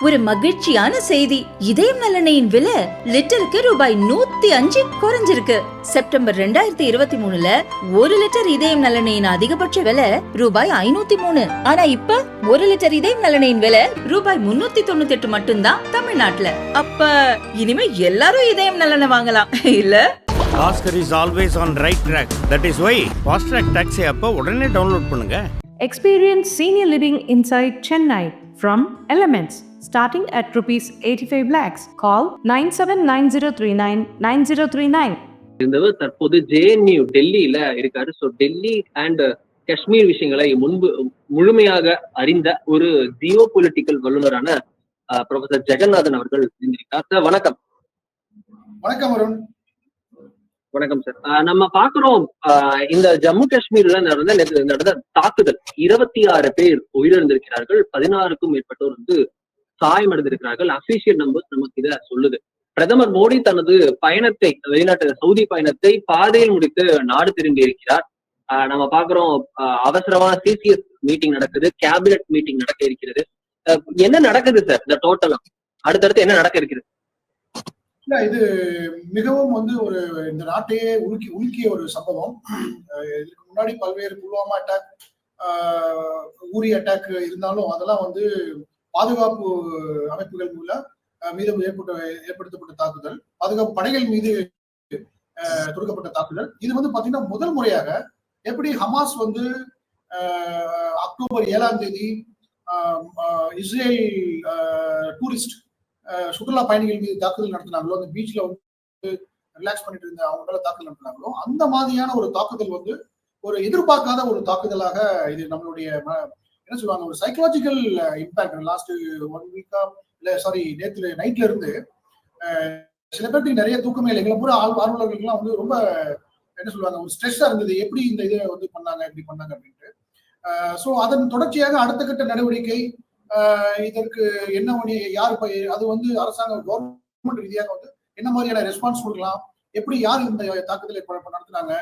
ஒரு மகிழ்ச்சியான செய்தி. இதயம் நலனையின் விலை லிட்டருக்கு ரூபாய் 105 குறைஞ்சிருக்கு. செப்டம்பர் 2023ல 1 லிட்டர் இதயம் நலனையின் அதிகபட்ச விலை ரூபாய் 503. ஆனா இப்ப 1 லிட்டர் இதயம் நலனையின் விலை ரூபாய் 398 மட்டும்தான் தமிழ்நாட்டுல. அப்ப இனிமே எல்லாரும் இதயம் நலனை வாங்கலாம் இல்ல? Oscar is always on right track. That is why Fast Track Taxi app உடனே டவுன்லோட் பண்ணுங்க. Experience senior living inside Chennai from Elements starting at rupees 85 lakhs. Call 9790399039. இருந்தவர் தற்போது JNU டெல்லியில இருக்காரு. ஸோ டெல்லி அண்ட் காஷ்மீர் விஷயங்களை முன்பு முழுமையாக அறிந்த ஒரு ஜியோ பொலிட்டிக்கல் வல்லுநரான ப்ரொஃபசர் ஜெகநாதன் அவர்கள் இருந்திருக்கார். சார் வணக்கம். வணக்கம் அருண். வணக்கம் சார். நம்ம பாக்குறோம் இந்த ஜம்மு காஷ்மீர்ல நடந்த தாக்குதல் 26 பேர் உயிரிழந்திருக்கிறார்கள், 16க்கும் மேற்பட்டோர் காயமடைந்திருக்கிறார்கள். அபிஷியல் நம்பர்ஸ் நமக்கு இத சொல்லுது. பிரதமர் மோடி தனது பயணத்தை, வெளிநாட்டு சவுதி பயணத்தை பாதையில் முடித்து நாடு திரும்பி இருக்கிறார். நம்ம பாக்குறோம் அவசரமான CCS மீட்டிங் நடக்குது, கேபினெட் மீட்டிங் நடக்க இருக்கிறது. என்ன நடக்குது சார் இந்த டோட்டலா? அடுத்தடுத்து என்ன நடக்க இருக்கிறது? இல்ல, இது மிகவும் ஒரு இந்த நாட்டையே உலுக்கிய ஒரு சம்பவம். இதுக்கு முன்னாடி பல்வேறு புல்வாமா அட்டாக், ஊரி அட்டாக் இருந்தாலும் அதெல்லாம் பாதுகாப்பு அமைப்புகள் மீது ஏற்படுத்தப்பட்ட தாக்குதல், பாதுகாப்பு படைகள் மீது தொடுக்கப்பட்ட தாக்குதல். இது பாத்தீங்கன்னா முதல் முறையாக எப்படி ஹமாஸ் அக்டோபர் 7ஆம் தேதி இஸ்ரேல் டூரிஸ்ட் சுற்றுலா பயணிகள் மீது தாக்குதல் நடத்தினாங்களோ, அந்த பீச்ல ரிலாக்ஸ் பண்ணிட்டு இருந்த அவங்க மேல தாக்குதல் நடத்தினாங்களோ, அந்த மாதிரியான ஒரு தாக்குதல் ஒரு எதிர்பார்க்காத ஒரு தாக்குதலாக இது நம்மளுடைய என்ன சொல்லுவாங்க, ஒரு சைக்கலாஜிக்கல் இம்பாக்ட். லாஸ்ட் 1 வீக்கா இல்ல சாரி நேற்று நைட்ல இருந்து சில பேருக்கு நிறைய தூக்கமே இல்லை. எங்களை பூரா ஆர்வலர்களுக்குலாம் ரொம்ப என்ன சொல்லுவாங்க, ஒரு ஸ்ட்ரெஸ்ஸா இருந்தது. எப்படி இந்த இதை பண்ணாங்க, இப்படி பண்ணாங்க அப்படின்ட்டு. ஸோ அதன் தொடர்ச்சியாக அடுத்த கட்ட நடவடிக்கை, இதற்கு என்ன யார் அது அரசாங்க கவர்மெண்ட் ரீதியாக என்ன மாதிரியான ரெஸ்பான்ஸ் கொடுக்கலாம், எப்படி யார் இந்த தாக்குதலை நடத்தினாங்க,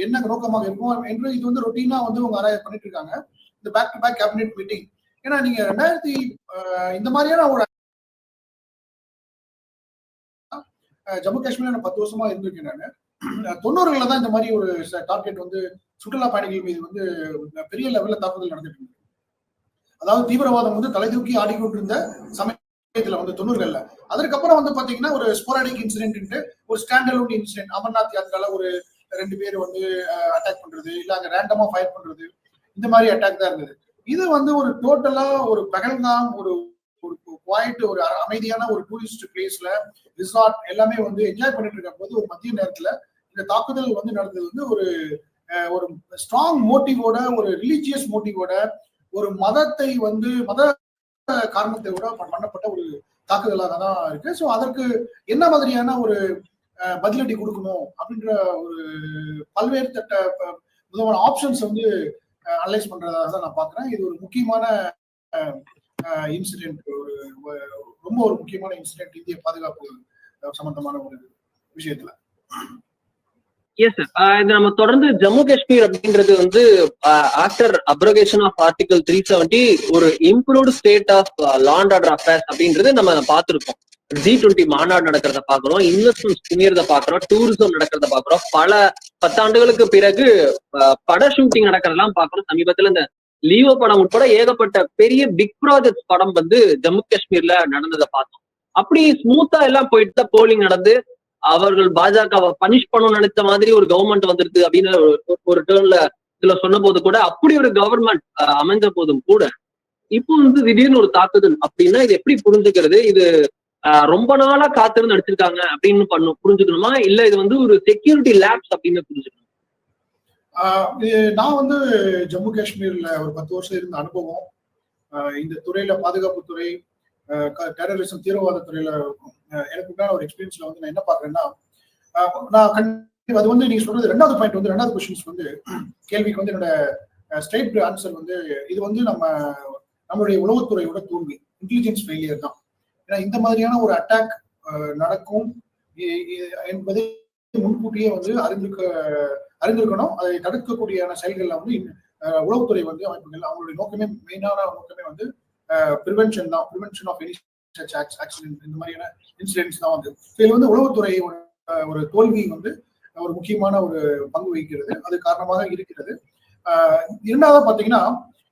என்ன நோக்கமாக இருக்கும் என்று இது ரொட்டீனா அவங்க ஆராய பண்ணிட்டு இருக்காங்க. இந்த back to back cabinet meeting. ஏன்னா நீங்க 2000 இந்த மாதிரியான ஒரு ஜம்மு காஷ்மீர்ல நான் 10 வருஷமா இருந்திருக்கேன். நான் 90களில் தான் இந்த மாதிரி ஒரு டார்கெட் சுற்றுலா பயணிகள் மீது பெரிய லெவல்ல தாக்குதல் நடந்துட்டு இருக்கு. அதாவது தீவிரவாதம் தலை தூக்கி ஆடிக்கொண்டிருந்த சமயத்துல 90களில். அதற்கப்புறம் பாத்தீங்கன்னா ஒரு ஸ்போராடிக் இன்சிடென்ட், ஒரு ஸ்டாண்டலோன் இன்சிடென்ட், அமர்நாத் யாத்திரால ஒரு 2 பேர் அட்டாக் பண்றது, இல்ல அங்க ரேண்டமா ஃபயர் பண்றது, இந்த மாதிரி அட்டாக் தான் இருந்தது. இது ஒரு டோட்டலா ஒரு பகல்காம், ஒரு குவாய்ட், ஒரு அமைதியான ஒரு டூரிஸ்ட் பிளேஸ்ல ரிசார்ட் எல்லாமே என்ஜாய் பண்ணிட்டு இருக்க போது ஒரு மதிய நேரத்துல இந்த தாக்குதல் நடந்தது ஒரு ஸ்ட்ராங் மோட்டிவோட, ஒரு ரிலீஜியஸ் மோட்டிவோட, ஒரு மதத்தை மத காரணத்தோட பண்ணப்பட்ட ஒரு தாக்குதலாக தான் இருக்கு. ஸோ அதற்கு என்ன மாதிரியான ஒரு பதிலடி கொடுக்கணும் அப்படின்ற ஒரு பல்வேறு விதமான ஆப்ஷன்ஸ் அனலைஸ் பண்றதாக தான் நான் பாக்குறேன். இது ஒரு முக்கியமான இன்சிடென்ட், ரொம்ப ஒரு முக்கியமான இன்சிடென்ட் இந்திய பாதுகாப்பு சம்பந்தமான ஒரு விஷயத்துல. Yes sir. இது நம்ம தொடர்ந்து ஜம்மு காஷ்மீர் அப்படின்றது ஆஃப்டர் அப்ரோகேஷன் ஆஃப் ஆர்டிகல் 370 ஒரு improved state of law and order affairs அப்படின்றது நம்ம பார்த்திருக்கோம். G20 மாநாடு நடக்கிறத பாக்குறோம், இன்வெஸ்ட்மெண்ட்ஸ் குமியறத பாக்குறோம், டூரிசம் நடக்கிறத பாக்குறோம். பல 10 ஆண்டுகளுக்கு பிறகு பட ஷூட்டிங் நடக்கிறதெல்லாம் பாக்குறோம். சமீபத்துல இந்த லீவோ படம் உட்பட ஏகப்பட்ட பெரிய பிக் ப்ராஜெக்ட் படம் ஜம்மு காஷ்மீர்ல நடந்ததை பார்த்தோம். அப்படி ஸ்மூத்தா எல்லாம் போயிட்டு போலிங் நடந்து அவர்கள் பாஜகவை பனிஷ் பண்ணணும்னு நினைச்ச மாதிரி ஒரு கவர்மெண்ட் வந்துருது அப்படின்னு ஒரு டேர்ன்ல இதுல சொன்ன போது கூட, அப்படி ஒரு கவர்மெண்ட் அமைஞ்ச போதும் கூட இப்போ திடீர்னு ஒரு தாக்குதல் அப்படின்னா இது எப்படி புரிஞ்சுக்கிறது? இது ரொம்ப நாளா காத்திருந்து நடிச்சிருக்காங்க அப்படின்னு புரிஞ்சுக்கணுமா, இல்ல இது ஒரு செக்யூரிட்டி லேப்ஸ் அப்படின்னு புரிஞ்சுக்கணும்? நான் ஜம்மு காஷ்மீர்ல ஒரு 10 வருஷம் இருந்த அனுபவம், இந்த துறையில பாதுகாப்பு துறை, டெரரிசம், தீவிரவாத துறையில எனக்கு ஒரு எக்ஸ்பீரியன்ஸ்ல நான் என்ன பாக்குறேன்னா, நான் அது நீங்க சொல்றது ரெண்டாவது பாயிண்ட், ரெண்டாவது கொஸ்டின்ஸ் கேள்விக்கு என்னோட ஸ்ட்ரெயிட் ஆன்சர் இது நம்மளுடைய உளவுத்துறையோட தோல்வி, இன்டெலிஜென்ஸ் ஃபெயிலியர் தான். ஏன்னா இந்த மாதிரியான ஒரு அட்டாக் நடக்கும் என்பதை முன்கூட்டியே அறிந்திருக்கணும். அதை தடுக்கக்கூடிய செயல்கள்ல உளவுத்துறை அமைப்புகள் அவங்களுடைய நோக்கமே, மெயினான நோக்கமே prevention of any such accident, இந்த மாதிரியான இன்சிடென்ட்ஸ் தான் வந்து. இதுல வந்து உளவுத்துறை ஒரு தோல்வி வந்து ஒரு முக்கியமான ஒரு பங்கு வகிக்கிறது, அது காரணமாக இருக்கிறது. இரண்டாவது பாத்தீங்கன்னா,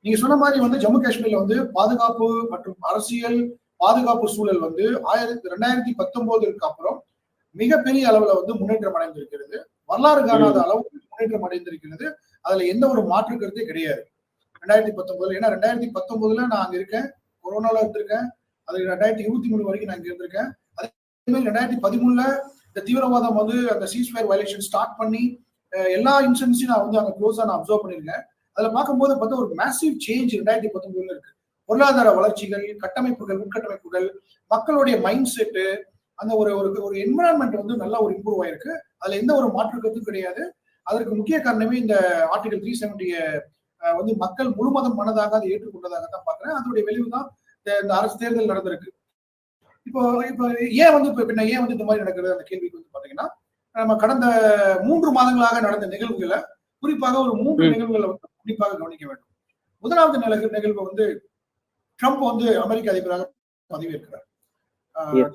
நீங்க சொன்ன மாதிரி வந்து ஜம்மு காஷ்மீர்ல வந்து பாதுகாப்பு மற்றும் அரசியல் பாதுகாப்பு சூழல் வந்து 2019 அப்புறம் மிகப்பெரிய அளவுல வந்து முன்னேற்றம் அடைந்திருக்கிறது. வரலாறு காணாத அளவுக்கு முன்னேற்றம் அடைந்திருக்கிறது. அதுல எந்த ஒரு மாற்று கருத்தே கிடையாது. 2019 ஏன்னா 2019 நான் அங்க இருக்கேன், கொரோனால இருந்திருக்கேன். அது 2023 வரைக்கும் நான் இங்க இருந்திருக்கேன். அதே மாதிரி 2013 இந்த தீவிரவாதம் வந்து அந்த சீஸ்ஃபயர் வயலேஷன் ஸ்டார்ட் பண்ணி எல்லா இன்சிடென்ட்ஸையும் நான் வந்து அங்க க்ளோஸா நான் அப்சர்வ் பண்ணிருக்கேன். அதுல பார்க்கும்போது பார்த்தா ஒரு மேசிவ் சேஞ்ச் 2019 இருக்கு. பொருளாதார வளர்ச்சிகள், கட்டமைப்புகள், உட்கட்டமைப்புகள், மக்களுடைய மைண்ட் செட்டு, அந்த ஒரு ஒரு என்விரான்மெண்ட் வந்து நல்லா ஒரு இம்ப்ரூவ் ஆயிருக்கு. அதுல எந்த ஒரு மாற்று கருத்தும் கிடையாது. அதற்கு முக்கிய காரணமே இந்த ஆர்டிகல் 370 வந்து மக்கள் முழுமதம் மனதாக அதை ஏற்றுக்கொண்டதாக தான் பாக்குறேன். அதனுடைய விளைவு தான் இந்த அரசு தேர்தல் நடந்திருக்கு. இப்போ ஏன் வந்து ஏன் வந்து இந்த மாதிரி நடக்கிறது அந்த கேள்விக்கு வந்து பாத்தீங்கன்னா, நம்ம கடந்த 3 மாதங்களாக நடந்த நிகழ்வுகளை குறிப்பாக ஒரு 3 நிகழ்வுகளை வந்து குறிப்பாக கவனிக்க வேண்டும். முதலாவது நிகழ்வு வந்து ட்ரம்ப் வந்து அமெரிக்க அதிபராக பதவியேற்கிறார்.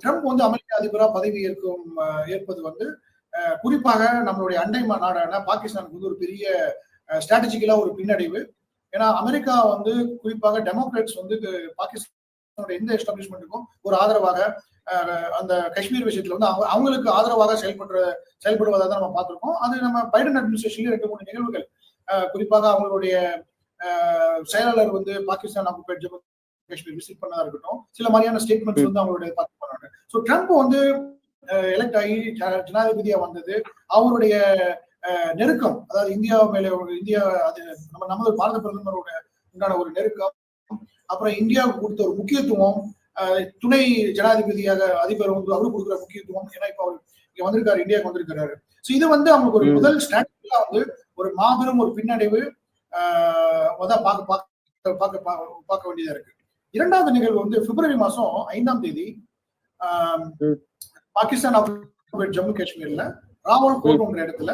ட்ரம்ப் வந்து அமெரிக்க அதிபராக பதவி ஏற்பது வந்து குறிப்பாக நம்மளுடைய அண்டை நாடான பாகிஸ்தானுக்கு வந்து ஒரு பெரிய ஸ்ட்ராட்டஜிக்கலா ஒரு பின்னடைவு. ஏன்னா அமெரிக்கா வந்து குறிப்பாக டெமோக்ராட்ஸ் வந்து பாகிஸ்தானுடைய எந்த எஸ்டாப்ளிஷ்மெண்ட்டுக்கும் ஒரு ஆதரவாக அந்த காஷ்மீர் விஷயத்துல வந்து அவங்களுக்கு ஆதரவாக செயல்படுவதாக தான் நம்ம பார்த்திருக்கோம். அது நம்ம பைடன் அட்மினிஸ்ட்ரேஷன்ல 2-3 நிகழ்வுகள், குறிப்பாக அவங்களுடைய செயலாளர் வந்து பாகிஸ்தான் ஆக்குபைட் ஜம்மு காஷ்மீர் விசிட் பண்ணதா இருக்கட்டும், சில மாதிரியான ஸ்டேட்மெண்ட்ஸ் வந்து அவங்களுடைய பார்த்து பண்ணாங்க. ஸோ ட்ரம்ப் வந்து எலெக்ட் ஆகி ஜனாதிபதியா வந்தது, அவருடைய நெருக்கம், அதாவது இந்தியா அது நமது பாரத பிரதமரோட உண்டான ஒரு நெருக்கம், அப்புறம் இந்தியாவுக்கு கொடுத்த ஒரு முக்கியத்துவம், துணை ஜனாதிபதியாக அதிபர் வந்து அவரு கொடுக்குற முக்கியத்துவம், ஏன்னா இப்ப அவர் இங்க வந்திருக்காரு, இந்தியாவுக்கு வந்திருக்கிறாரு. ஸோ இது வந்து அவங்களுக்கு ஒரு முதல் ஸ்ட்ராட்டஜியா வந்து ஒரு மாபெரும் ஒரு பின்னடைவு பார்க்க வேண்டியதா இருக்கு. இரண்டாவது நிகழ்வு வந்து பிப்ரவரி மாசம் 5ஆம் தேதி பாகிஸ்தான் ஜம்மு காஷ்மீர்ல ராவல்கோட்ன்ற இடத்துல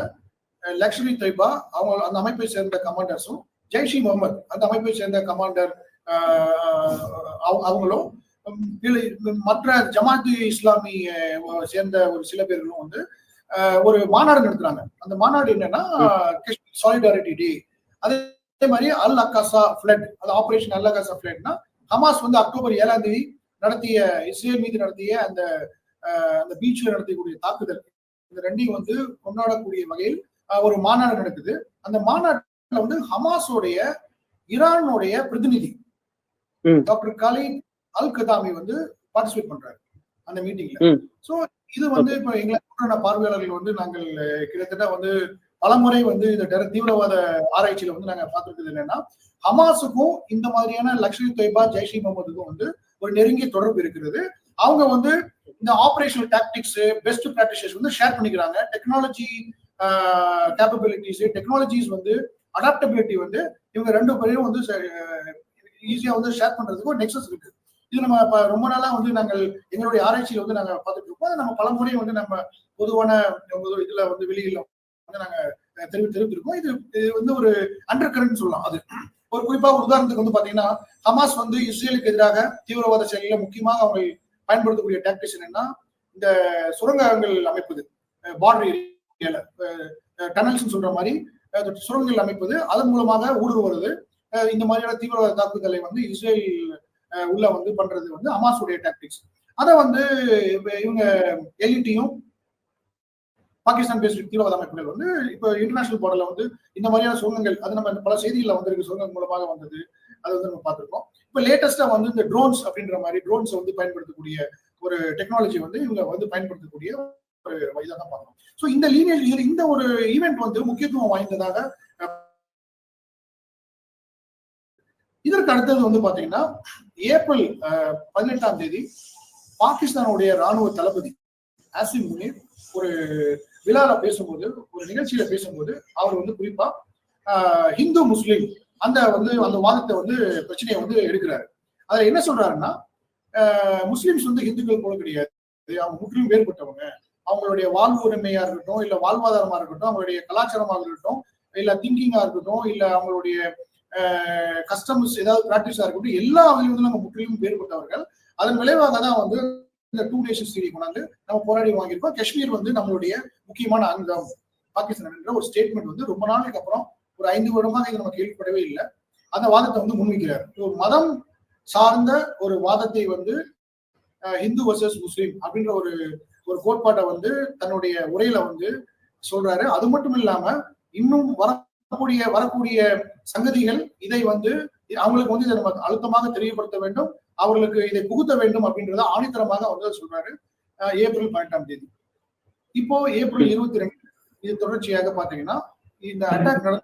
லஷ்கர் இ தொய்பா அவங்க அந்த அமைப்பை சேர்ந்த கமாண்டர்ஸும், ஜெய்ஷ் இ முகமது அந்த அமைப்பை சேர்ந்த கமாண்டர் அவங்களும், மற்ற ஜமாத் இஸ்லாமி சேர்ந்த ஒரு சில பேர்களும் வந்து ஒரு மாநாடு நடத்துறாங்க. அந்த மாநாடு என்னன்னா காஷ்மீர் சாலிடாரிட்டி டே. அதே மாதிரி அல் அக்காசா ஃபிளட், அது ஆபரேஷன் அல் அக்காசா ஃபிளட்னா ஹமாஸ் வந்து அக்டோபர் 7ஆம் தேதி நடத்திய இஸ்ரேல் மீது நடத்திய அந்த பீச்ல நடத்தக்கூடிய தாக்குதல், இந்த ரெண்டையும் வந்து கொண்டாடக்கூடிய வகையில் ஒரு மாநாடு நடக்குது. அந்த மாநாட்டில் வந்து ஹமாஸோடைய ஈரானுடைய பிரதிநிதி டாக்டர் காலித் அல் கதாமி வந்து பார்ட்டிசிபேட் பண்றாரு அந்த மீட்டிங்ல. சோ இது வந்து இப்ப எங்களை பார்வையாளர்கள் வந்து நாங்கள் கிட்டத்தட்ட வந்து பலமுறை வந்து இந்த தீவிரவாத ஆராய்ச்சியில வந்து நாங்க பார்த்திருக்கிறது என்னன்னா, ஹமாஸுக்கும் இந்த மாதிரியான லஷ்கர் இ தொய்பா, ஜெய்ஷ் இ முகமதுக்கும் வந்து ஒரு நெருங்கிய தொடர்பு இருக்கிறது. அவங்க வந்து இந்த ஆபரேஷனல் டாக்டிக்ஸ், பெஸ்ட் பிராக்டிசஸ் வந்து ஷேர் பண்ணிக்கிறாங்க. டெக்னாலஜி கேப்பபிலிட்டிஸ், டெக்னாலஜிஸ் வந்து அடாப்டபிலிட்டி வந்து இவங்க 2 பேரும் வந்து ஈஸியா வந்து ஷேர் பண்றதுக்கு ஒரு நெக்ஸஸ் இருக்கு. இது நம்ம ரொம்ப நாளா வந்து நாங்கள் எங்களுடைய ஆராய்ச்சியில வந்து நாங்க பார்த்துட்டு இருக்கோம். அதை நம்ம பலமுறை வந்து நம்ம பொதுவான இதுல வந்து வெளியில வந்து நாங்க தெரிவித்திருக்கோம். இது வந்து ஒரு அண்டர் கரண்ட் சொல்லலாம். அது ஒரு குறிப்பாக உதாரணத்துக்கு வந்து பாத்தீங்கன்னா, ஹமாஸ் வந்து இஸ்ரேலுக்கு எதிராக தீவிரவாத செயலில முக்கியமாக அவங்க பயன்படுத்தக்கூடிய டாக்டிக்ஸ் என்னன்னா, இந்த சுரங்கங்கள் அமைப்பது, பார்டர் ஏரியால டனல்ஸ் சொல்ற மாதிரி சுரங்கங்கள் அமைப்பது, அதன் மூலமாக ஊடுருவது, இந்த மாதிரியான தீவிரவாத தாக்குதலை வந்து இஸ்ரேல் உள்ள வந்து பண்றது வந்து ஹமாஸுடைய டாக்டிக்ஸ். அதை வந்து இவங்க எல்இடியும் பாகிஸ்தான் பேஸ்ட் தீவிரவாத அமைப்புகள் வந்து இப்போ இன்டர்நேஷனல் பார்டர்ல வந்து இந்த மாதிரியான சுரங்கங்கள், அது நம்ம பல செய்திகள்ல வந்திருக்கு, சுரங்கம் மூலமாக வந்தது, அது வந்து நம்ம பார்த்திருக்கோம். இப்ப லேட்டஸ்டா வந்து இந்த ட்ரோன்ஸ் அப்படின்ற மாதிரி ட்ரோன்ஸ் வந்து பயன்படுத்தக்கூடிய ஒரு டெக்னாலஜி வந்து இவங்க வந்து பயன்படுத்தக்கூடிய ஒரு இதாக தான் பார்க்கணும். ஸோ இந்த ஒரு ஈவெண்ட் வந்து முக்கியத்துவம் வாய்ந்ததாக. இதற்கு அடுத்தது வந்து பாத்தீங்கன்னா, ஏப்ரல் 18ஆம் தேதி பாகிஸ்தானுடைய ராணுவ தளபதி ஆசிம் முனீர் ஒரு விழால பேசும்போது, ஒரு நிகழ்ச்சியில பேசும்போது அவர் வந்து குறிப்பா ஹிந்து முஸ்லீம் அந்த வாதத்தை வந்து பிரச்சனையை வந்து எடுக்கிறாரு. அதுல என்ன சொல்றாருன்னா, முஸ்லிம்ஸ் வந்து ஹிந்துக்கள் போல கிடையாது, அவங்க முற்றிலும் வேறுபட்டவங்க. அவங்களுடைய வாழ்வு உரிமையா இருக்கட்டும், இல்ல வாழ்வாதாரமா இருக்கட்டும், அவங்களுடைய கலாச்சாரமாக இருக்கட்டும், இல்ல திங்கிங்கா இருக்கட்டும், இல்ல அவங்களுடைய கஸ்டம்ஸ் ஏதாவது பிராக்டிஸா இருக்கட்டும் எல்லா வகையிலும் வந்து நம்ம முற்றிலும் வேறுபட்டவர்கள். அதன் விளைவாக தான் வந்து இந்த 2 நேஷன்ஸ் தியரி கொண்டாந்து நம்ம போராடி வாங்கியிருக்கோம். காஷ்மீர் வந்து நம்மளுடைய முக்கியமான அங்கம் பாகிஸ்தான் என்ற ஒரு ஸ்டேட்மெண்ட் வந்து ரொம்ப நாளைக்கு அப்புறம் ஒரு 5 வருடமாக இது நம்ம கேள்விப்படவே இல்லை. அந்த வாதத்தை வந்து முன்வைக்கிறார். ஒரு மதம் சார்ந்த ஒரு வாதத்தை வந்து ஹிந்து வர்சஸ் முஸ்லீம் அப்படின்ற ஒரு கோட்பாட்டை வந்து தன்னுடைய உரையில வந்து சொல்றாரு. அது மட்டும் இல்லாம இன்னும் வரக்கூடிய சங்கதிகள் இதை வந்து அவங்களுக்கு வந்து இதை நம்ம அழுத்தமாக தெரியப்படுத்த வேண்டும், அவர்களுக்கு இதை புகுத்த வேண்டும் அப்படின்றத ஆணித்தரமாக வந்து சொல்றாரு. ஏப்ரல் 18ஆம் தேதி. இப்போ ஏப்ரல் 22 இது தொடர்ச்சியாக பாத்தீங்கன்னா இந்த அட்டாக் நடந்த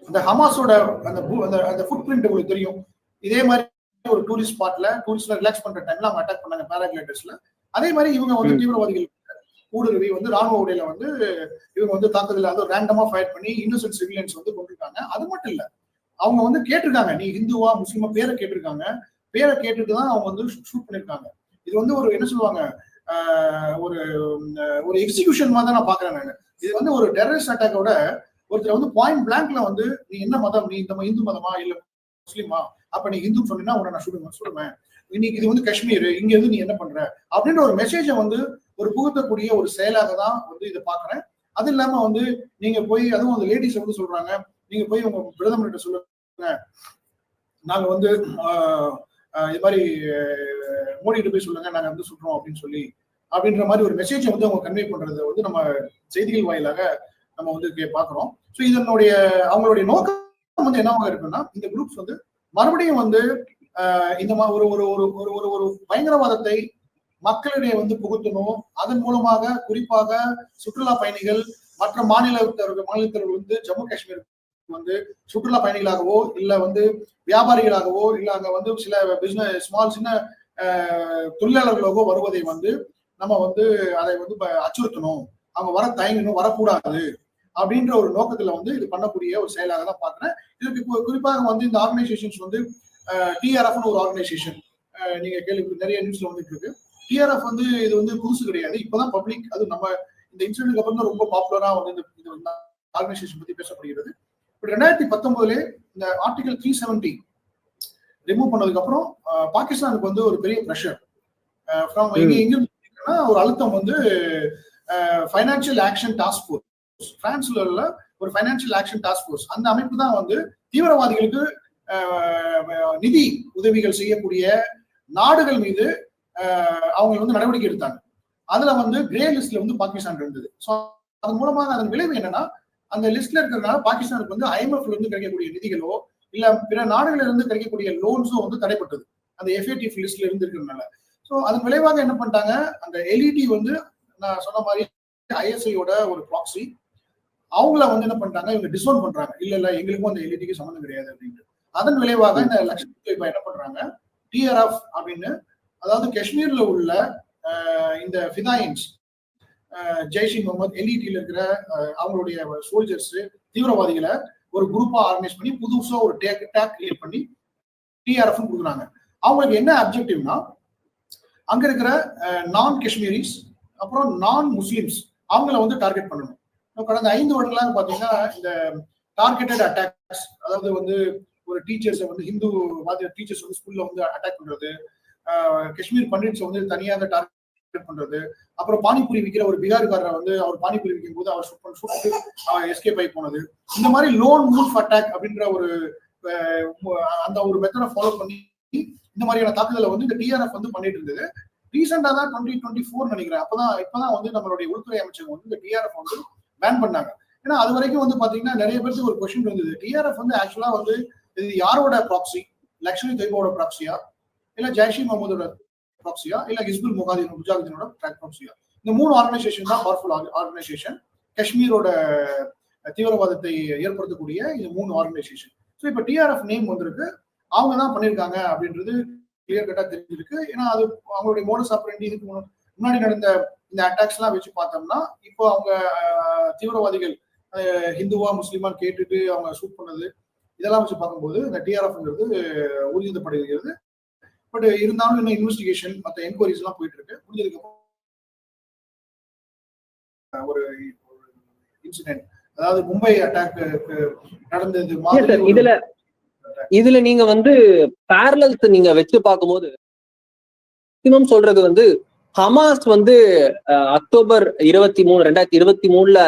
இந்த ஹமாஸோட அந்த ஃபுட் பிரிண்ட் உங்களுக்கு தெரியும். இதே மாதிரி ஒரு டூரிஸ்ட் ஸ்பாட்ல டூரிஸ்ட்ல ரிலாக்ஸ் பண்ற டைம்ல அவங்க அட்டாக் பண்ணாங்க பேராகிளைடர்ஸ்ல. அதே மாதிரி இவங்க வந்து தீவிரவாதிகள் ஊடுருவி வந்து ராணுவ உடையில வந்து இவங்க வந்து தாக்குதல் வந்து ரேண்டமா ஃபயர் பண்ணி இன்னோசென்ட் சிவிலியன்ஸ் வந்து கொண்டிருக்காங்க. அது மட்டும் இல்ல, அவங்க வந்து கேட்டிருக்காங்க நீ ஹிந்துவா முஸ்லிமா பேரை கேட்டிருக்காங்க. பேரை கேட்டுட்டு தான் அவங்க வந்து ஷூட் பண்ணிருக்காங்க. இது வந்து ஒரு என்ன சொல்லுவாங்க ஒரு எக்ஸிகியூஷன் மாதிரி தான் நான் பாக்குறேன் நான். இது வந்து ஒரு டெரரிஸ்ட் அட்டாக்கோட ஒருத்தர் வந்து பாயிண்ட் பிளாங்க்ல வந்து நீ என்ன மதம், நீ இந்த இந்து மதமா இல்ல முஸ்லீமா, அப்ப நீ ஹிந்து சொன்னா உன்னை நான் சுடுவேன், இன்னைக்கு இது வந்து காஷ்மீர், இங்க இருந்து நீ என்ன பண்ற அப்படின்ற ஒரு மெசேஜை வந்து ஒரு புகுத்தக்கூடிய ஒரு செயலாக தான் வந்து இதை பாக்குறேன். அது இல்லாம வந்து நீங்க போய் அதுவும் அந்த லேடிஸ் வந்து சொல்றாங்க நீங்க போய் உங்க பிரதமர்கிட்ட சொல்லுங்க நாங்க வந்து இது மாதிரி மோடிட்டு போய் சொல்லுங்க நாங்க வந்து சொல்றோம் அப்படின்னு சொல்லி அப்படின்ற மாதிரி ஒரு மெசேஜை வந்து அவங்க கன்வே பண்றதை வந்து நம்ம செய்திகள் வாயிலாக நம்ம வந்து பாக்குறோம். ஸோ இதனுடைய அவங்களுடைய நோக்கம் வந்து என்னவாக இருக்குன்னா இந்த குரூப்ஸ் வந்து மறுபடியும் வந்து இந்த மாதிரி ஒரு பயங்கரவாதத்தை மக்களிடையே வந்து புகுத்தணும். அதன் மூலமாக குறிப்பாக சுற்றுலா பயணிகள் மற்ற மாநிலத்தவர்கள் வந்து ஜம்மு காஷ்மீர் வந்து சுற்றுலா பயணிகளாகவோ இல்ல வந்து வியாபாரிகளாகவோ இல்ல அங்க வந்து சில பிசினஸ் ஸ்மால் சின்ன தொழிலாளர்களாகவோ வருவதை வந்து நம்ம வந்து அதை வந்து அச்சுறுத்தணும், அவங்க வர தயங்கணும், வரக்கூடாது அப்படின்ற ஒரு நோக்கத்துல வந்து இது பண்ணக்கூடிய ஒரு செயலாக தான் பாக்குறேன். இதுக்கு குறிப்பாக வந்து இந்த ஆர்கனைசேஷன்ஸ் வந்து டிஆர்எஃப்னு ஒரு ஆர்கனைசேஷன் நீங்க கேள்வி நிறைய நியூஸ்ல வந்துட்டு இருக்கு. டிஆர்எஃப் வந்து இது வந்து புதுசு கிடையாது, இப்பதான் பப்ளிக் அது நம்ம இந்த இன்சிடென்ட்க்கு அப்புறம் தான் ரொம்ப பாப்புலரா வந்து இந்த ஆர்கனைசேஷன் பத்தி பேசப்படுகிறது. பட் 2019 இந்த ஆர்டிகல் 370 ரிமூவ் பண்ணதுக்கு அப்புறம் பாகிஸ்தானுக்கு வந்து ஒரு பெரிய ப்ரெஷர் ஃப்ரம் எங்க ஒரு அழுத்தம் வந்து ஃபைனான்சியல் ஆக்ஷன் டாஸ்க் ஃபோர்ஸ், பிரான்ஸ்ல உள்ள ஒரு ஃபைனான்சியல் ஆக்ஷன் டாஸ்க் ஃபோர்ஸ், அந்த அமைப்பு தான் வந்து தீவிரவாதிகளுக்கு நிதி உதவிகள் செய்யக்கூடிய நாடுகள் மீது அவங்க வந்து நடவடிக்கை எடுத்தாங்க. அதுல வந்து கிரே லிஸ்ட்ல வந்து பாகிஸ்தான் இருந்தது. ஸோ அதன் மூலமாக அதன் விளைவு என்னன்னா அந்த லிஸ்ட்ல இருக்கிறதுனால பாகிஸ்தானுக்கு வந்து ஐஎம்எஃப்ல இருந்து கிடைக்கக்கூடிய நிதிகளோ இல்ல பிற நாடுகளில் இருந்து கிடைக்கக்கூடிய லோன்ஸோ வந்து தடைப்பட்டது அந்த எஃப்ஏடிஎஃப் லிஸ்ட்ல இருந்து இருக்கிறதுனால. ஸோ அதன் விளைவாக என்ன பண்ணிட்டாங்க, அந்த எல்இடி வந்து நான் சொன்ன மாதிரி ஐஎஸ்ஐயோட ஒரு ப்ராக்ஸி, அவங்கள வந்து என்ன பண்ணிட்டாங்க இவங்க டிஸ்ஓன் பண்றாங்க, இல்ல எங்களுக்கும் அந்த எல்இடிக்கு சம்மந்தம் கிடையாது அப்படின்ட்டு. அதன் விளைவாக இந்த லட்சத்தீவு இப்ப என்ன பண்றாங்க டிஆர்எஃப் அப்படின்னு, அதாவது காஷ்மீர்ல உள்ள இந்த ஃபிதாயின்ஸ் ஜெய்ஷ் இ முகமது எல்இடியில் இருக்கிற அவங்களுடைய சோல்ஜர்ஸ் தீவிரவாதிகளை ஒரு குரூப்பா ஆர்கனைஸ் பண்ணி புதுசா ஒரு டேக் கிரியேட் பண்ணி டிஆர்எஃப் கொடுக்குறாங்க. அவங்களுக்கு என்ன அப்ஜெக்டிவ்னா அங்க இருக்கிற நான் காஷ்மீரிஸ் அப்புறம் நான் முஸ்லிம்ஸ் அவங்கள வந்து டார்கெட் பண்ணணும். கடந்த 5 வருடங்களாக பாத்தீங்கன்னா இந்த டார்கெட்டட் அட்டாக்ஸ், அதாவது வந்து ஒரு டீச்சர்ஸை வந்து ஹிந்து டீச்சர்ஸ் வந்து ஸ்கூல்ல வந்து அட்டாக் பண்றது, காஷ்மீர் பண்டிட்ஸ் வந்து தனியாக டார்கெட் பண்றது, அப்புறம் பானிபூரி விற்கிற ஒரு பீகார்காரரை வந்து அவர் பானிபூரி விற்கும் போது அவர் சுட்டு எஸ்கேப் ஆகி போனது, இந்த மாதிரி லோன் வூல்ஃப் அட்டாக் அப்படின்ற ஒரு அந்த ஒரு மெத்தடை ஃபாலோ பண்ணி இந்த மாதிரியான தாக்குதலை வந்து இந்த டிஆர்எஃப் வந்து பண்ணிட்டு இருந்தது. ரீசெண்டா தான் 2024 நினைக்கிறேன், இப்பதான் வந்து நம்மளுடைய உள்துறை அமைச்சர் வந்து இந்த டிஆர்எஃப் வந்து பேன் பண்ணாங்க. ஏன்னா அது வரைக்கும் வந்து பாத்தீங்கன்னா நிறைய பேருக்கு ஒரு கொஸ்டின் இருந்தது, டிஆர்எஃப் வந்து ஆக்சுவலா வந்து இது யாரோட ப்ராக்சி, லக்ஷ்மி தொய்பாவோட ப்ராக்சியா இல்ல ஜெய்ஷ் இ முகமதோட ப்ராக்சியா இல்ல ஹிஸ்புல் முஜாஹிதீனோட ப்ராக்சியா? இந்த 3 ஆர்கனைசேஷன் தான் பவர்ஃபுல் ஆர்கனைசேஷன் காஷ்மீரோட தீவிரவாதத்தை ஏற்படுத்தக்கூடிய இந்த 3 ஆர்கனைசேஷன். ஸோ இப்போ டிஆர்எஃப் நேம் வந்திருக்கு, அவங்க தான் பண்ணியிருக்காங்க அப்படின்றது கிளியர் கட்டா தெரிஞ்சிருக்கு. ஏன்னா அது அவங்களுடைய மோடஸ் ஆப்பரண்டி இதுக்கு முன்னாடி நடந்த இந்த அட்டாக்ஸ் எல்லாம் வச்சு பார்த்தோம்னா இப்போ அவங்க தீவிரவாதிகள் ஹிந்துவா முஸ்லீமான்னு கேட்டுட்டு அவங்க ஷூட் பண்ணது இதெல்லாம் வச்சு பார்க்கும்போது இந்த டிஆர்எஃப்ங்கிறது ஊர்ஜிதப்படுகிறது. பட் இருந்தாலும் இன்னும் இன்வெஸ்டிகேஷன் மற்ற என்கொயரிஸ் எல்லாம் போயிட்டு இருக்கு. முடிஞ்சதுக்கு அப்புறம் ஒரு இன்சிடென்ட் அதாவது மும்பை அட்டாக் நடந்தது Yes, மாதிரி sir. இதுல நீங்க வந்து பேரலல்ஸ் நீங்க வச்சு பார்க்கும்போது மேக்சிமம் சொல்றது வந்து ஹமாஸ் வந்து அக்டோபர் 23, 2023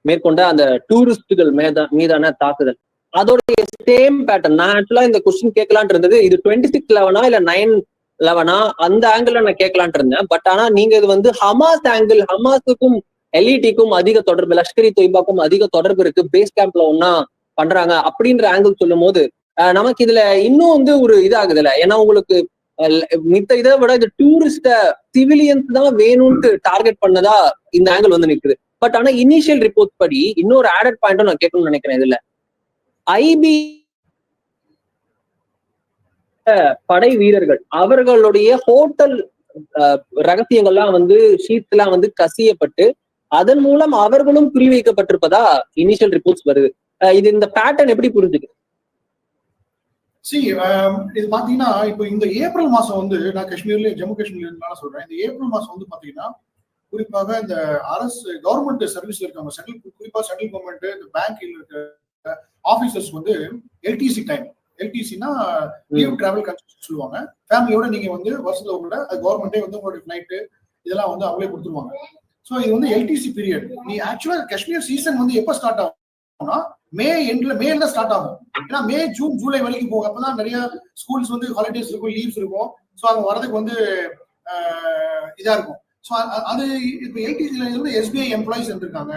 மேற்கொண்ட அந்த டூரிஸ்டுகள் மீதான தாக்குதல் அதோடைய சேம் பேட்டர்ன். நான் ஆக்சுவலா இந்த கொஸ்டின் கேட்கலான் இருந்தது, இது 26/11 இல்ல 9/11 அந்த ஆங்கிள் நான் கேட்கலான் இருந்தேன். பட் ஆனா நீங்க இது வந்து ஹமாஸ் ஆங்கிள், ஹமாஸுக்கும் எல்இடிக்கும் அதிக தொடர்பு, லஷ்கரி தொய்பாக்கும் அதிக தொடர்பு இருக்கு, பேஸ் கேம்ப்ல ஒன்னா பண்றாங்க அப்படின்ற ஆங்கிள் சொல்லும் போது நமக்கு இதுல இன்னும் வந்து ஒரு இதாகுதுல. ஏன்னா உங்களுக்கு மித்த இதை விட இந்த டூரிஸ்ட சிவிலியன்ஸ் தான் வேணும்னு டார்கெட் பண்ணதா இந்த ஆங்கிள் வந்து நிக்குது. பட் ஆனா இனிஷியல் ரிப்போர்ட் படி இன்னொரு ஆடட் பாயிண்ட்டும் நான் கேட்கணும்னு நினைக்கிறேன். இதுல ஐபி படை வீரர்கள் அவர்களுடைய ஹோட்டல் ரகசியங்கள்லாம் வந்து ஷீட்ஸ் எல்லாம் வந்து கசியப்பட்டு அதன் மூலம் அவர்களும் குறிவைக்கப்பட்டிருப்பதா இனிஷியல் ரிப்போர்ட்ஸ் வருது. இது இந்த பேட்டர்ன் எப்படி புரிஞ்சுக்கு? இது பாத்தீங்கன்னா இப்போ இந்த ஏப்ரல் மாசம் வந்து நான் காஷ்மீர்ல ஜம்மு காஷ்மீர்ல சொல்றேன். இந்த ஏப்ரல் மாசம் வந்து பாத்தீங்கன்னா குறிப்பாக இந்த அரசு கவர்மெண்ட் சர்வீஸ்ல இருக்காங்க, குறிப்பா சென்ட்ரல் கவர்மெண்ட் இந்த பேங்க்ல இருக்க ஆபீசர்ஸ் வந்து எல்டிசி டைம், எல்டிசினா லீவ் டிராவல் கன்செஷன் சொல்லுவாங்க. ஃபேமிலியோட நீங்க வந்து வருஷத்துல உங்களோட கவர்மெண்டே வந்து உங்களுடைய ஃபிளைட்டு இதெல்லாம் வந்து அவங்களே கொடுத்துருவாங்க. ஸோ இது வந்து எல்டிசி பீரியட். நீ ஆக்சுவலா காஷ்மீர் சீசன் வந்து எப்போ ஸ்டார்ட் ஆகும்னா மேல ஸ்டார்ட் ஆகும். ஏன்னா மே, ஜூன், ஜூலை வரைக்கும் போகும். அப்பதான் நிறைய ஸ்கூல்ஸ் வந்து ஹாலிடேஸ் இருக்கும், லீவ்ஸ் இருக்கும். ஸோ அங்க வரதுக்கு வந்து இதா இருக்கும். ஸோ அது இப்போ எல்டிசில வந்து எஸ்பிஐ எம்ப்ளாயிஸ் இருந்திருக்காங்க,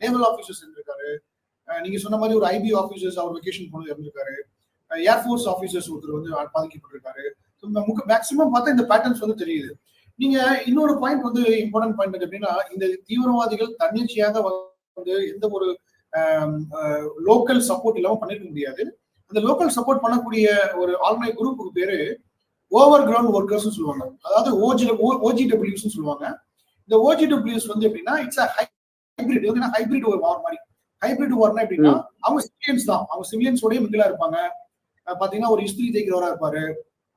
நேவல் ஆஃபீஸர்ஸ் இருந்திருக்காரு, நீங்க சொன்ன மாதிரி ஒரு ஐபி ஆஃபீஸர்ஸ் அவர் வெக்கேஷன் போனது இருந்திருக்காரு, ஏர்ஃபோர்ஸ் ஆஃபீஸர்ஸ் ஒருத்தர் வந்து பாதிக்கப்பட்டிருக்காரு. மேக்சிமம் பார்த்தா இந்த பேட்டர்ன்ஸ் வந்து தெரியுது. நீங்க இன்னொரு பாயிண்ட் வந்து இம்பார்ட்டன்ட் பாயிண்ட் எப்படின்னா, இந்த தீவிரவாதிகள் தன்னிச்சையாக வந்து எந்த ஒரு லோக்கல் சப்போர்ட் இல்லாம பண்ணிருக்க முடியாது. அந்த லோக்கல் சப்போர்ட் பண்ணக்கூடிய ஒரு ஆர்கனைஸ் குரூப்புக்கு பேரு ஓவர் கிரவுண்ட் ஒர்க்கர்ஸ் சொல்லுவாங்க, அதாவது ஓஜிடபிள்யூஸ் சொல்லுவாங்க. இந்த ஓஜிடபிள்யூஸ் வந்து எப்படின்னா இட்ஸ் ஹைபிரிட், ஹைபிரிட் ஒரு வார் மாதிரி. ஹைபிரிட் வார்னா எப்படின்னா அவங்க சிவிலியன்ஸ் தான், அவங்க சிவிலியன்ஸோடய மிங்கிலா இருப்பாங்க. பாத்தீங்கன்னா ஒரு இஸ்திரி தேய்க்கிறவரா இருப்பாரு,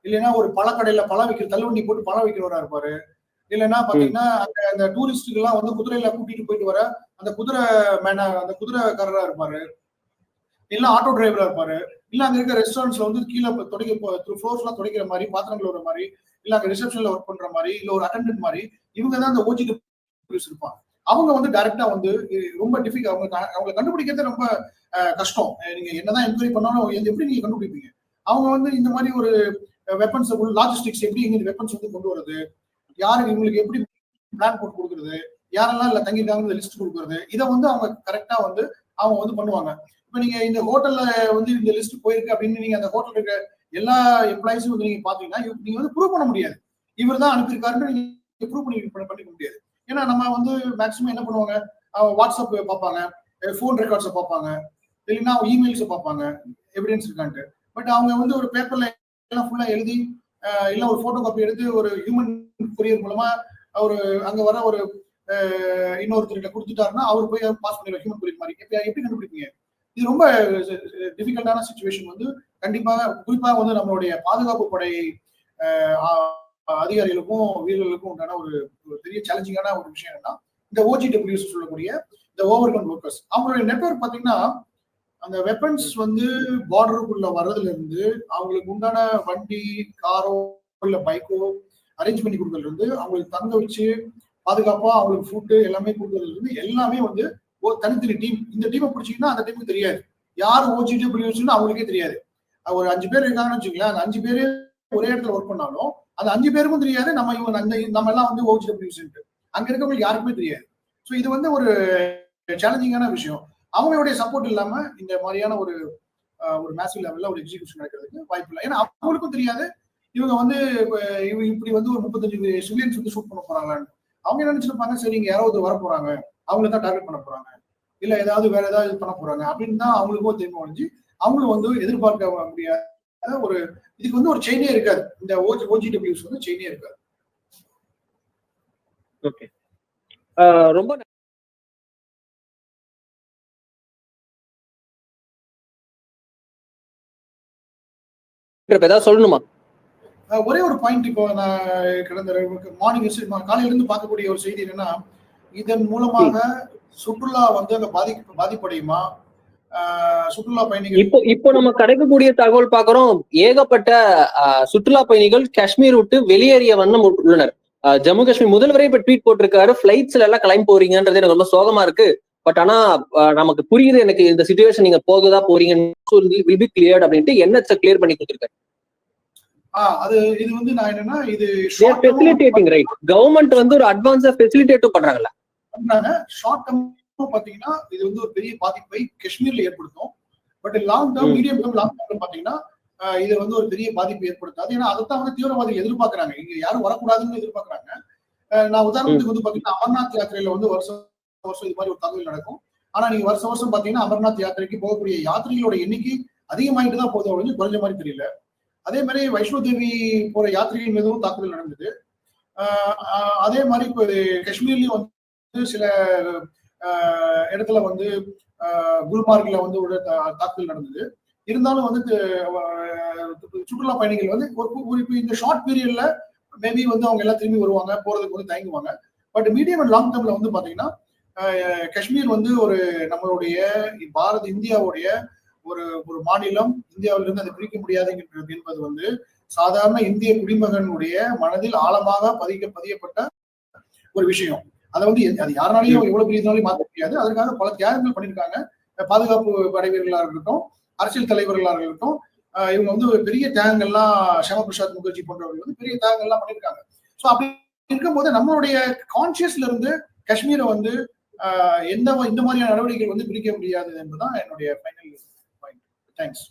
இல்லைன்னா ஒரு பழக்கடையில பழம் வைக்கிற தள்ளுவண்டி போட்டு பழம் வைக்கிறவரா இருப்பாரு, இல்லைன்னா பாத்தீங்கன்னா அங்க அந்த டூரிஸ்டுகள் எல்லாம் வந்து குதிரையில கூட்டிட்டு போயிட்டு வர அந்த அந்த குதிரைக்காரரா இருப்பாரு, இல்ல ஆட்டோ டிரைவரா இருப்பாரு, இல்ல அங்க இருக்க ரெஸ்டாரண்ட்ஸ்ல வந்து கீழே ஃப்ளோர்ஸ் எல்லாம் துடைக்கிற மாதிரி, பாத்திரங்கள் வர மாதிரி, இல்ல அங்க ரிசப்ஷன்ல ஒர்க் பண்ற மாதிரி, இல்ல ஒரு அட்டெண்டன்ட் மாதிரி, இவங்க தான் அந்த ஓஜி இருப்பாங்க. அவங்க வந்து டைரக்டா வந்து ரொம்ப டிஃபிகல்ட், அவங்களை கண்டுபிடிக்கிறது ரொம்ப கஷ்டம். நீங்க என்னதான் என்கொயரி பண்ணாலும் எப்படி நீங்க கண்டுபிடிப்பீங்க? அவங்க வந்து இந்த மாதிரி ஒரு வெப்பன்ஸ் லாஜிஸ்டிக்ஸ் எப்படி இங்க வெப்பன்ஸ் வந்து கொண்டு வருது, யாருக்கு இவங்களுக்கு எப்படி பிளான் போட்டு கொடுக்குறது, யாரெல்லாம் இல்ல தங்கிருக்காங்க லிஸ்ட் கொடுக்குறது, இதை வந்து அவங்க கரெக்டா வந்து அவங்க வந்து பண்ணுவாங்க. இப்ப நீங்க இந்த ஹோட்டல்ல வந்து இந்த லிஸ்ட் போயிருக்கு அப்படின்னு நீங்க அந்த ஹோட்டல் இருக்க எல்லா எம்ப்ளாயிஸும் வந்து நீங்க பாத்தீங்கன்னா நீங்க வந்து ப்ரூவ் பண்ண முடியாது, இவர் தான் அனுப்பியிருக்காருன்னு நீங்க ப்ரூவ் பண்ணிக்க முடியாது. ஏன்னா நம்ம வந்து மேக்சிமம் என்ன பண்ணுவாங்க, வாட்ஸ்அப் பார்ப்பாங்க, போன் ரெக்கார்ட்ஸை பார்ப்பாங்க, இல்லைன்னா இமெயில்ஸை பார்ப்பாங்க எவிடன்ஸ் இருக்கான்ட்டு. பட் அவங்க வந்து ஒரு பேப்பர்ல எல்லாம் ஃபுல்லா எழுதி இல்ல ஒரு போட்டோ காப்பி எடுத்து ஒரு ஹியூமன் கொரியர் மூலமா அவரு அங்க வர ஒரு இன்னொருத்தர்கிட்ட கொடுத்துட்டாருன்னா அவர் போய் பாஸ் பண்ணிடுவார் ஹியூமன் கொரியர் மாதிரி. எப்படி கண்டுபிடிப்பீங்க? இது ரொம்ப டிஃபிகல்ட்டான சிச்சுவேஷன். வந்து கண்டிப்பாக குறிப்பா வந்து நம்மளுடைய பாதுகாப்பு படை அதிகாரிகளுக்கும் வீரர்களுக்கும் உண்டான ஒரு பெரிய சேலஞ்சிங்கான ஒரு விஷயம் என்னன்னா, இந்த ஓஜிடபிள்யூஸ் சொல்லக்கூடிய இந்த ஓவர் கிரவுண்ட் ஒர்க்கர்ஸ் அவங்களுடைய நெட்வொர்க் பாத்தீங்கன்னா அந்த வெப்பன்ஸ் வந்து பார்டருக்குள்ள வர்றதுல இருந்து அவங்களுக்கு உண்டான வண்டி, காரோ இல்ல பைக்கோ அரேஞ்ச் பண்ணி கொடுக்கறதுல இருந்து அவங்களுக்கு தங்க வச்சு பாதுகாப்பா அவங்களுக்கு ஃபுட்டு எல்லாமே கொடுக்கறதுல இருந்து எல்லாமே வந்து தனித்தனி டீம். இந்த டீமை பிடிச்சிங்கன்னா அந்த டீமுக்கு தெரியாது யார் ஓஜிடபிள்யூஸ்ன்னு அவங்களுக்கே தெரியாது. ஒரு 5 பேர் இருக்காங்கன்னு வச்சுக்கலாம், அந்த 5 பேரு ஒரே இடத்துல ஒர்க் பண்ணாலும் அந்த 5 பேருக்கும் தெரியாது நம்ம எல்லாம் வந்து ஓஜிடபிள்யூஸ் அங்க இருக்கவங்களுக்கு யாருக்குமே தெரியாது. ஸோ இது வந்து ஒரு சேலஞ்சிங்கான விஷயம். அவங்களுடைய சப்போர்ட் இல்லாம இந்த மாதிரியான ஒரு மேசிவ் லெவல்ல ஒரு எக்ஸிகியூஷன் நடக்கிறதுக்கு வாய்ப்பு இல்லை. ஏன்னா அவங்களுக்கும் தெரியாது இவங்க வந்து இப்படி வந்து ஒரு 35 சிவிலியன்ஸ் வந்து ஷூட் பண்ண போறாங்கன்னு. அவங்க என்ன நினைச்சிருப்பாங்க, சரி இங்க யாராவது வர போறாங்க, அவங்கள தான் டார்கெட் பண்ண போறாங்க, இல்ல ஏதாவது வேற ஏதாவது பண்ண போறாங்க அப்படின்னு தான் அவங்களுக்கும் தெரியும் ஒழிஞ்சு அவங்களும் வந்து எதிர்பார்க்க முடியாத ஒரு இதுக்கு வந்து ஒரு செயினே இருக்காது. இந்த ஓஜிடபிள்யூஸ் வந்து செயினே இருக்காது. ஓகே, ரொம்ப ஏதாவது சொல்லணுமா? ஒரே ஒரு பாயிண்ட், இப்போ நான் கடந்த மார்னிங் காலையில இருந்து பார்க்கக்கூடிய ஒரு செய்தி என்னன்னா, இதன் மூலமாக சுற்றுலா வந்து அங்க பாதிப்படையுமா? சுற்றுலா பயணிகள் இப்போ நம்ம கிடைக்கக்கூடிய தகவல் பாக்குறோம், ஏகப்பட்ட சுற்றுலா பயணிகள் காஷ்மீர் விட்டு வெளியேறிய வண்ணம் உள்ளனர். ஜம்மு காஷ்மீர் முதல்வரே இப்ப ட்வீட் போட்டிருக்காரு, பிளைட்ஸ்ல எல்லாம் கிளம்பி போறீங்கன்றது எனக்கு ரொம்ப சோகமா இருக்கு. பட் ஆனா நமக்கு புரியுது, எனக்கு இந்த சிச்சுவேஷன் நீங்க போகதா போறீங்கன்னு வில் பி கிளியர்ட் அப்படின்ட்டு என்எச் கிளியர் பண்ணி கொடுத்திருக்காரு. அது இது வந்து நான் என்னன்னா இது ஃபெசிலிட்டேட்டிங் ரைட், கவர்மெண்ட் வந்து ஒரு அட்வான்ஸா ஃபெசிலிட்டேட்டும் பண்றாங்கல்ல. ஷார்ட் டேர்ம் பாத்தீங்கன்னா இது வந்து ஒரு பெரிய பாதிப்பை காஷ்மீர்ல ஏற்படுத்தும். But long term, medium term, long term பாத்தீங்கன்னா இது வந்து ஒரு பெரிய பாதிப்பு ஏற்படுத்தாது. ஏன்னா அதைத்தான் வந்து தீவிரவாதிகள் எதிர்பார்க்கறாங்க, இங்க யாரும் வரக்கூடாதுன்னு எதிர்பார்க்கறாங்க. நான் உதாரணத்துக்கு வந்து பாத்தீங்கன்னா அமர்நாத் யாத்திரையில வந்து வருஷம் இது மாதிரி ஒரு தகவல் நடக்கும். ஆனா நீங்க வருஷம் பாத்தீங்கன்னா அமர்நாத் யாத்திரைக்கு போகக்கூடிய யாத்திரிகளோட எண்ணிக்கை அதிகமாயிட்டு தான் போதும், ஒழிஞ்சு குறைஞ்ச மாதிரி தெரியல. அதே மாதிரி வைஷ்ணோ தேவி போற யாத்திரிகள் மீதும் தாக்குதல் நடந்தது. அதே மாதிரி இப்போ காஷ்மீர்லயும் வந்து சில இடத்துல வந்து குல்மார்க்ல வந்து ஒரு தாக்குதல் நடந்தது. இருந்தாலும் வந்து சுற்றுலா பயணிகள் வந்து ஒரு இந்த ஷார்ட் பீரியட்ல மேபி வந்து அவங்க எல்லாம் திரும்பி வருவாங்க, போறதுக்கு வந்து தயங்குவாங்க. பட் மீடியம் அண்ட் லாங் டேர்ம்ல வந்து பாத்தீங்கன்னா காஷ்மீர் வந்து ஒரு நம்மளுடைய இந்தியாவுடைய ஒரு மாநிலம், இந்தியாவிலிருந்து அதை பிரிக்க முடியாதுங்கிறது என்பது வந்து சாதாரண இந்திய குடிமகனுடைய மனதில் ஆழமாக பதியப்பட்ட ஒரு விஷயம். அதை வந்து அது யாருனாலையும் எவ்வளவு பெரிய இருந்தாலும் மாற்ற முடியாது. அதற்காக பல தியாகங்கள் பண்ணியிருக்காங்க. பாதுகாப்பு படை வீரர்களாக இருக்கட்டும், அரசியல் தலைவர்களாக இருக்கட்டும், இவங்க வந்து ஒரு பெரிய தியாகங்கள்லாம், ஷியாமா பிரசாத் முகர்ஜி போன்றவர்கள் வந்து பெரிய தியாகங்கள்லாம் பண்ணியிருக்காங்க. ஸோ அப்படி இருக்கும்போது நம்மளுடைய கான்சியஸ்ல இருந்து காஷ்மீரை வந்து இந்த மாதிரியான நடவடிக்கைகள் வந்து பிரிக்க முடியாது என்பதுதான் என்னுடைய ஃபைனல் பாயிண்ட். தேங்க்ஸ்.